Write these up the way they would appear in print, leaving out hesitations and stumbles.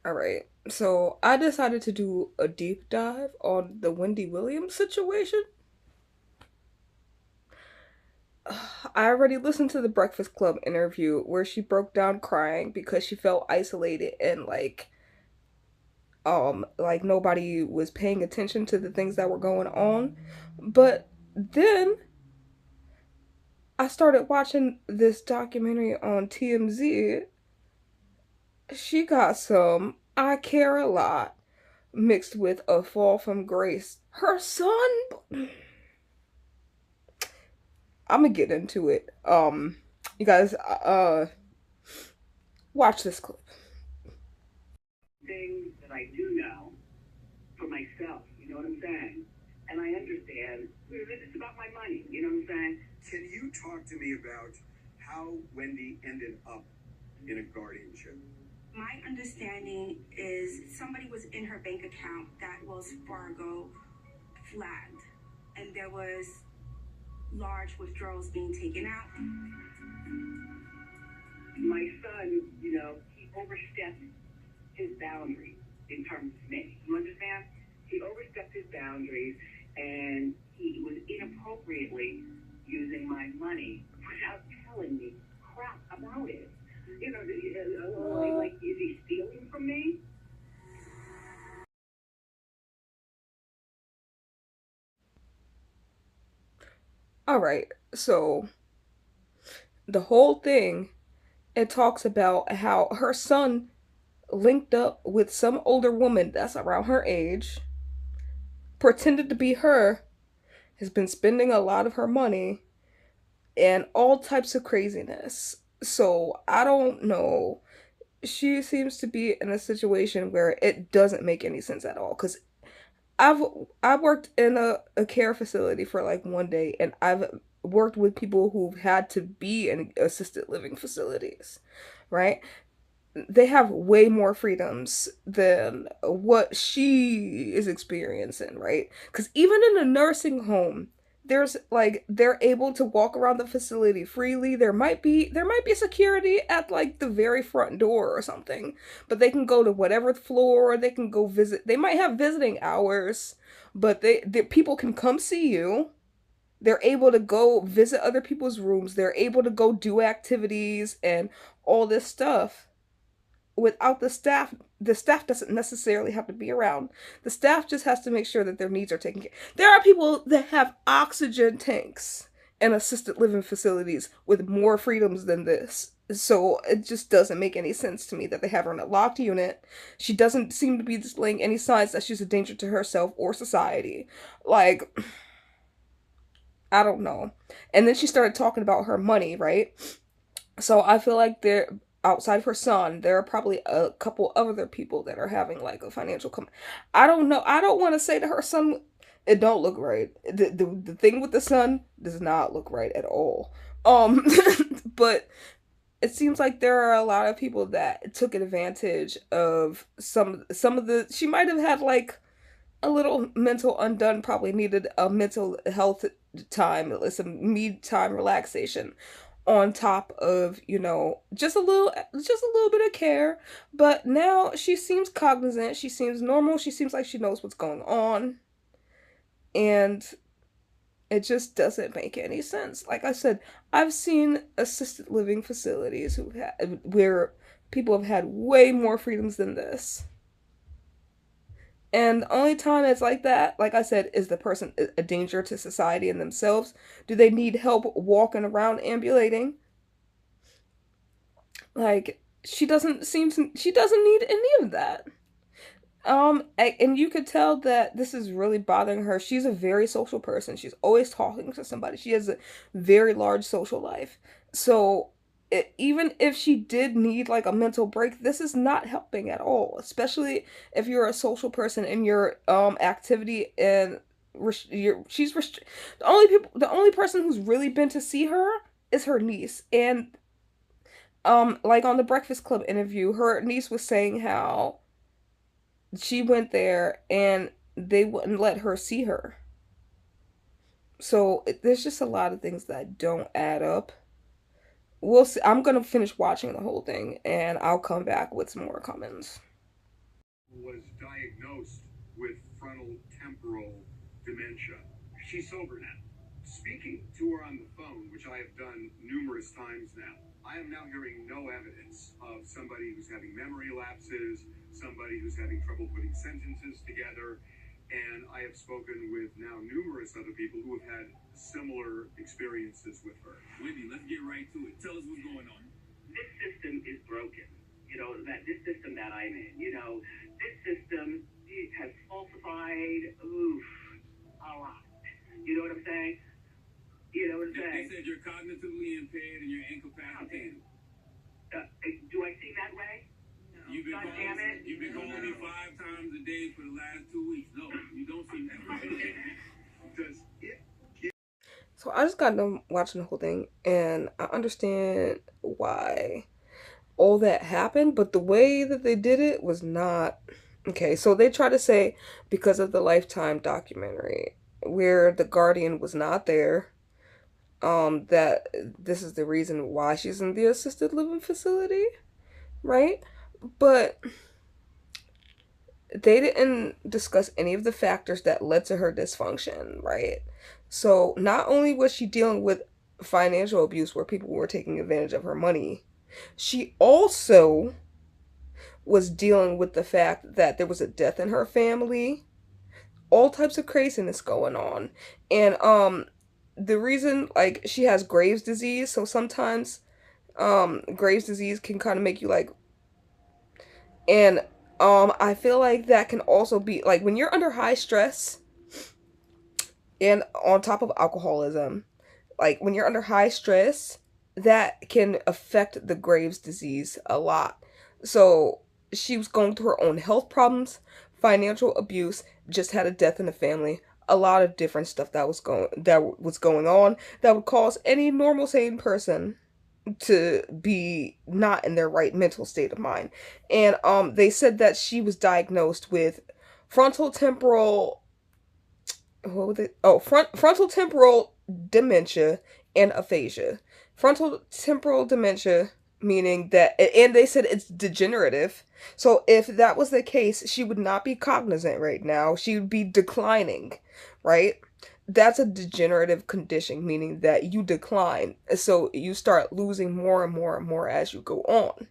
All right. So I decided to do a deep dive on the Wendy Williams situation. I already listened to the Breakfast Club interview where she broke down crying because she felt isolated and like nobody was paying attention to the things that were going on. But then I started watching this documentary on TMZ. She got some I care a lot mixed with a fall from grace. Her son, I'm gonna get into it. You guys, watch this clip. Things that I do know for myself, you know what I'm saying? And I understand it's about my money, you know what I'm saying? Can you talk to me about how Wendy ended up in a guardianship? My understanding is somebody was in her bank account that Wells Fargo flagged, and there was large withdrawals being taken out. My son, he overstepped his boundaries in terms of me. You understand? He overstepped his boundaries and he was inappropriately using my money without telling me crap about it. Like, is he stealing from me? All right, so the whole thing, it talks about how her son linked up with some older woman that's around her age, pretended to be her, has been spending a lot of her money, and all types of craziness. So I don't know. She seems to be in a situation where it doesn't make any sense at all. Because I've I worked in a care facility for like one day, and I've worked with people who've had to be in assisted living facilities, right? They have way more freedoms than what she is experiencing, right? Because even in a nursing home, there's like they're able to walk around the facility freely. There might be security at like the very front door or something, but they can go to whatever floor. They can go visit. They might have visiting hours, but the people can come see you. They're able to go visit other people's rooms. They're able to go do activities and all this stuff without the staff doesn't necessarily have to be around. The staff just has to make sure that their needs are taken care of. There are people that have oxygen tanks in assisted living facilities with more freedoms than this. So it just doesn't make any sense to me that they have her in a locked unit. She doesn't seem to be displaying any signs that she's a danger to herself or society. Like, I don't know. And then she started talking about her money, right? So I feel like there, outside of her son, there are probably a couple other people that are having like a financial I don't know. I don't want to say to her son, it don't look right. The thing with the son does not look right at all. Um, but it seems like there are a lot of people that took advantage of some of the. She might have had like a little mental undone. Probably needed a mental health time, some me time relaxation on top of just a little bit of care. But now she seems cognizant, she seems normal, she seems like she knows what's going on, and it just doesn't make any sense. Like I said, I've seen assisted living facilities where people have had way more freedoms than this. And the only time it's like that, like I said, is the person a danger to society and themselves? Do they need help walking around ambulating? Like she doesn't need any of that. And you could tell that this is really bothering her. She's a very social person. She's always talking to somebody. She has a very large social life. So even if she did need like a mental break, this is not helping at all. Especially if you're a social person and your activity and the only person who's really been to see her is her niece. And like on the Breakfast Club interview, her niece was saying how she went there and they wouldn't let her see her. So there's just a lot of things that don't add up. We'll see. I'm gonna finish watching the whole thing and I'll come back with some more comments. was diagnosed with frontal temporal dementia. She's sober now. Speaking to her on the phone, which I have done numerous times now, I am now hearing no evidence of somebody who's having memory lapses, somebody who's having trouble putting sentences together, and I have spoken with now numerous other people who have had similar experiences with her. Wendy, let's get right to it. Tell us what's going on. This system is broken. You know, that this system that I'm in, this system has falsified, a lot. You know what I'm saying? You know what I'm saying? They said you're cognitively impaired and you're incapacitated. Do I seem that way? No. You've been calling me 5 times a day for the last 2 weeks. No, you don't seem that way. Does it? So I just got done watching the whole thing, and I understand why all that happened, but the way that they did it was not okay. So they try to say because of the Lifetime documentary where the guardian was not there, that this is the reason why she's in the assisted living facility, right? But they didn't discuss any of the factors that led to her dysfunction, right? So not only was she dealing with financial abuse where people were taking advantage of her money, she also was dealing with the fact that there was a death in her family, all types of craziness going on. And the reason, like, she has Graves' disease, so sometimes Graves' disease can kind of make you like, and I feel like that can also be like when you're under high stress and on top of alcoholism, like when you're under high stress, that can affect the Graves' disease a lot. So she was going through her own health problems, financial abuse, just had a death in the family, a lot of different stuff that was going on that would cause any normal sane person to be not in their right mental state of mind. And they said that she was diagnosed with frontal temporal what was it? Oh, frontal temporal dementia and aphasia. Frontal temporal dementia meaning that, and they said it's degenerative. So if that was the case, she would not be cognizant right now. She would be declining, right? That's a degenerative condition, meaning that you decline. So you start losing more and more and more as you go on,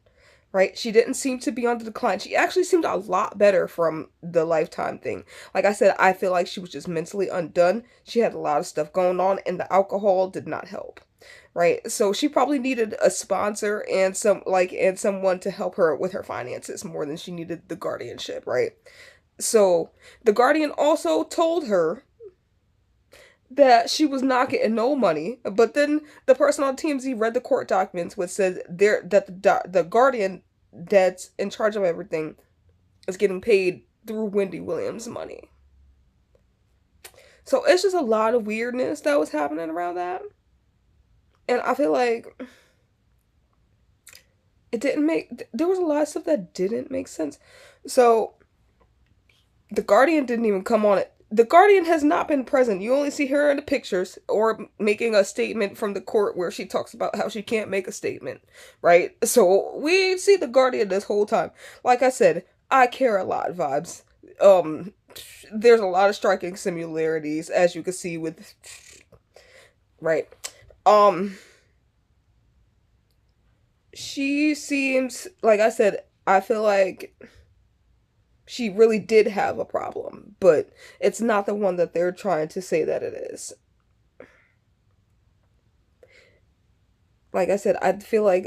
right? She didn't seem to be on the decline. She actually seemed a lot better from the Lifetime thing. Like I said, I feel like she was just mentally undone. She had a lot of stuff going on, and the alcohol did not help, right? So she probably needed a sponsor and someone to help her with her finances more than she needed the guardianship, right? So the guardian also told her that she was not getting no money, but then the person on TMZ read the court documents, which said there that the guardian that's in charge of everything is getting paid through Wendy Williams' money. So it's just a lot of weirdness that was happening around that, and I feel like there was a lot of stuff that didn't make sense. So the guardian didn't even come on it. The guardian has not been present. You only see her in the pictures or making a statement from the court where she talks about how she can't make a statement, right? So we see the guardian this whole time. Like I said, I care a lot vibes. There's a lot of striking similarities, as you can see with, right? She seems, like I said, I feel like she really did have a problem, but it's not the one that they're trying to say that it is. Like I said, I feel like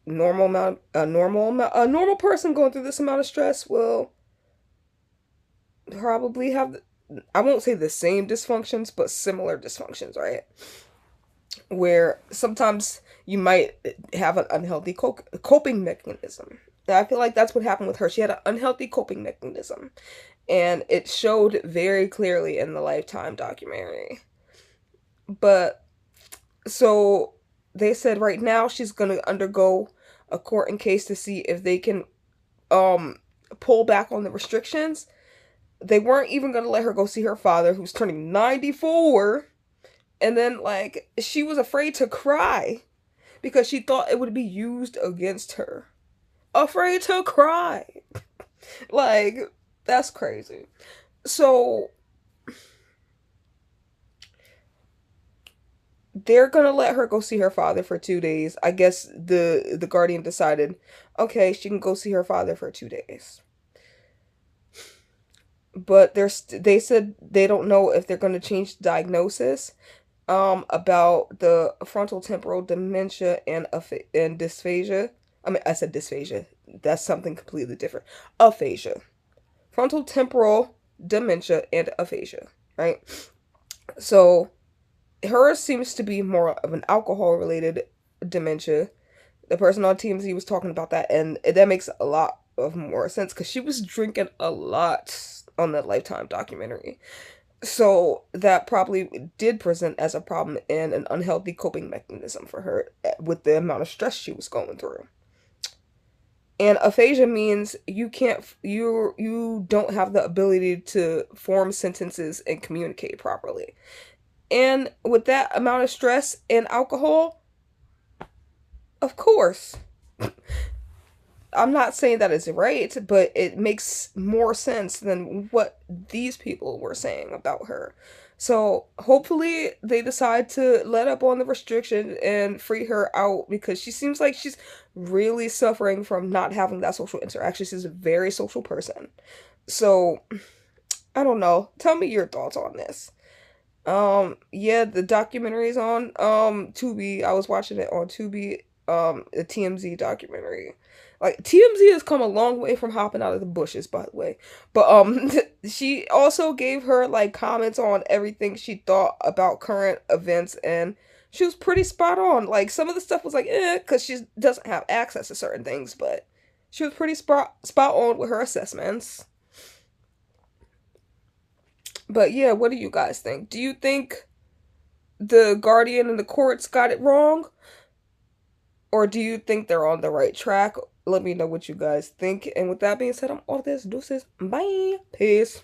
a normal person going through this amount of stress will probably have, I won't say the same dysfunctions, but similar dysfunctions, right? Where sometimes you might have an unhealthy coping mechanism. I feel like that's what happened with her. She had an unhealthy coping mechanism, and it showed very clearly in the Lifetime documentary. But so they said right now she's going to undergo a court case to see if they can pull back on the restrictions. They weren't even going to let her go see her father, who's turning 94. And then, like, she was afraid to cry because she thought it would be used against her. Afraid to cry. Like, that's crazy. So they're gonna let her go see her father for 2 days. I guess the guardian decided, okay, she can go see her father for 2 days. But they said they don't know if they're gonna change the diagnosis about the frontal temporal dementia and dysphagia. I mean, I said dysphagia. That's something completely different. Aphasia. Frontal temporal dementia and aphasia, right? So hers seems to be more of an alcohol related dementia. The person on TMZ was talking about that, and that makes a lot of more sense because she was drinking a lot on that Lifetime documentary. So that probably did present as a problem and an unhealthy coping mechanism for her with the amount of stress she was going through. And aphasia means you don't have the ability to form sentences and communicate properly. And with that amount of stress and alcohol, of course, I'm not saying that is right, but it makes more sense than what these people were saying about her. So hopefully they decide to let up on the restriction and free her out because she seems like she's really suffering from not having that social interaction. She's a very social person. So I don't know. Tell me your thoughts on this. Yeah, the documentary is on Tubi. I was watching it on Tubi, a TMZ documentary. Like TMZ has come a long way from hopping out of the bushes, by the way. But she also gave her like comments on everything she thought about current events, and she was pretty spot on. Like some of the stuff was like cuz she doesn't have access to certain things, but she was pretty spot on with her assessments. But yeah, what do you guys think? Do you think the Guardian and the courts got it wrong? Or do you think they're on the right track? Let me know what you guys think. And with that being said, I'm all this. Deuces. Bye. Peace.